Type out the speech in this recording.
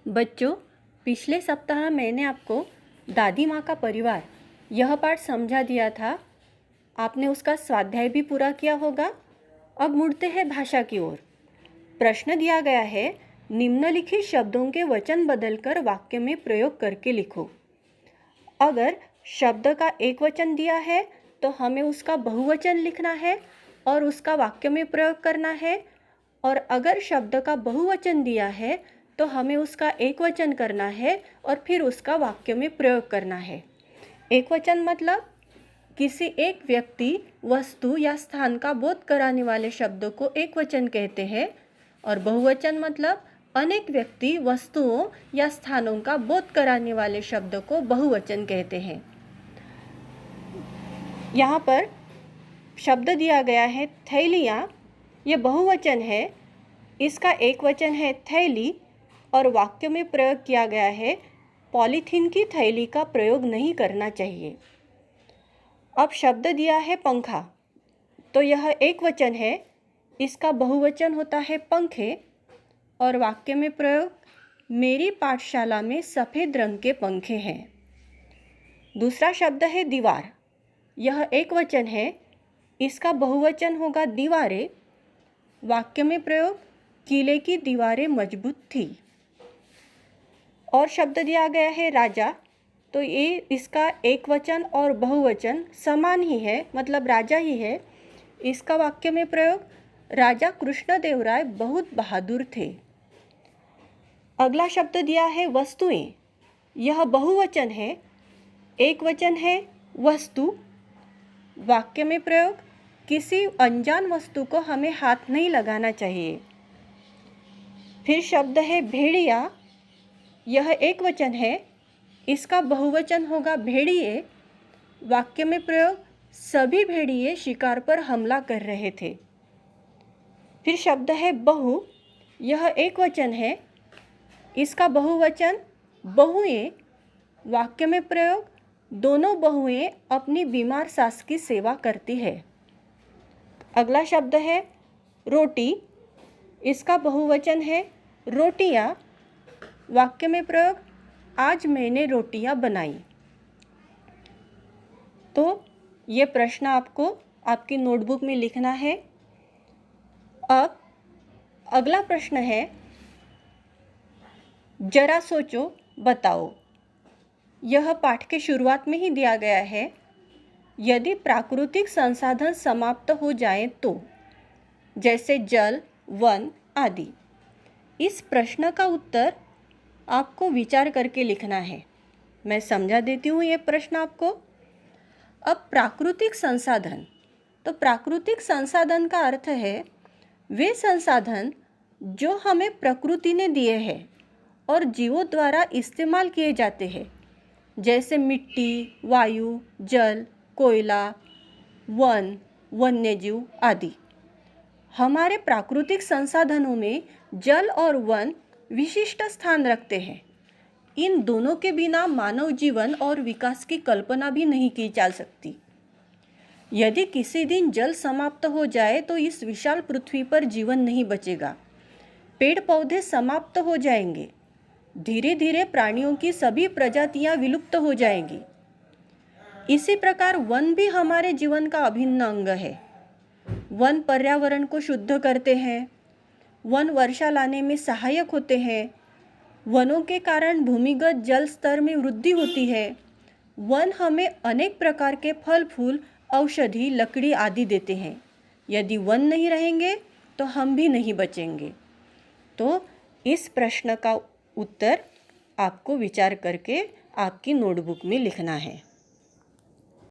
बच्चों, पिछले सप्ताह मैंने आपको दादी माँ का परिवार यह पाठ समझा दिया था। आपने उसका स्वाध्याय भी पूरा किया होगा। अब मुड़ते हैं भाषा की ओर। प्रश्न दिया गया है, निम्नलिखित शब्दों के वचन बदलकर वाक्य में प्रयोग करके लिखो। अगर शब्द का एक वचन दिया है तो हमें उसका बहुवचन लिखना है और उसका वाक्य में प्रयोग करना है, और अगर शब्द का बहुवचन दिया है तो हमें उसका एक वचन करना है और फिर उसका वाक्य में प्रयोग करना है। एक वचन मतलब किसी एक व्यक्ति, वस्तु या स्थान का बोध कराने वाले शब्दों को एक वचन कहते हैं, और बहुवचन मतलब अनेक व्यक्ति, वस्तुओं या स्थानों का बोध कराने वाले शब्द को बहुवचन कहते हैं। यहाँ पर शब्द दिया गया है थैलियाँ, ये बहुवचन है, इसका एक वचन है थैली, और वाक्य में प्रयोग किया गया है पॉलीथीन की थैली का प्रयोग नहीं करना चाहिए। अब शब्द दिया है पंखा, तो यह एक वचन है, इसका बहुवचन होता है पंखे, और वाक्य में प्रयोग मेरी पाठशाला में सफ़ेद रंग के पंखे हैं। दूसरा शब्द है दीवार, यह एक वचन है, इसका बहुवचन होगा दीवारें, वाक्य में प्रयोग किले की दीवारें मजबूत थी। और शब्द दिया गया है राजा, तो ये इसका एक वचन और बहुवचन समान ही है, मतलब राजा ही है। इसका वाक्य में प्रयोग राजा कृष्णदेवराय बहुत बहादुर थे। अगला शब्द दिया है वस्तुएं, यह बहुवचन है, एक वचन है वस्तु, वाक्य में प्रयोग किसी अनजान वस्तु को हमें हाथ नहीं लगाना चाहिए। फिर शब्द है भेड़िया, यह एक वचन है, इसका बहुवचन होगा भेड़िए, वाक्य में प्रयोग सभी भेड़िए शिकार पर हमला कर रहे थे। फिर शब्द है बहु, यह एक वचन है, इसका बहुवचन बहुएं, वाक्य में प्रयोग दोनों बहुएं अपनी बीमार सास की सेवा करती है। अगला शब्द है रोटी, इसका बहुवचन है रोटियां, वाक्य में प्रयोग आज मैंने रोटियां बनाई। तो ये प्रश्न आपको आपकी नोटबुक में लिखना है। अब अगला प्रश्न है, जरा सोचो बताओ। यह पाठ के शुरुआत में ही दिया गया है, यदि प्राकृतिक संसाधन समाप्त हो जाएं तो, जैसे जल, वन आदि। इस प्रश्न का उत्तर आपको विचार करके लिखना है। मैं समझा देती हूँ ये प्रश्न आपको। अब प्राकृतिक संसाधन, तो प्राकृतिक संसाधन का अर्थ है वे संसाधन जो हमें प्रकृति ने दिए हैं और जीवों द्वारा इस्तेमाल किए जाते हैं, जैसे मिट्टी, वायु, जल, कोयला, वन, वन्यजीव आदि। हमारे प्राकृतिक संसाधनों में जल और वन विशिष्ट स्थान रखते हैं। इन दोनों के बिना मानव जीवन और विकास की कल्पना भी नहीं की जा सकती। यदि किसी दिन जल समाप्त हो जाए तो इस विशाल पृथ्वी पर जीवन नहीं बचेगा। पेड़ पौधे समाप्त हो जाएंगे। धीरे धीरे प्राणियों की सभी प्रजातियां विलुप्त हो जाएंगी। इसी प्रकार वन भी हमारे जीवन का अभिन्न अंग है। वन पर्यावरण को शुद्ध करते हैं, वन वर्षा लाने में सहायक होते हैं, वनों के कारण भूमिगत जल स्तर में वृद्धि होती है। वन हमें अनेक प्रकार के फल फूल, औषधि, लकड़ी आदि देते हैं। यदि वन नहीं रहेंगे तो हम भी नहीं बचेंगे। तो इस प्रश्न का उत्तर आपको विचार करके आपकी नोटबुक में लिखना है।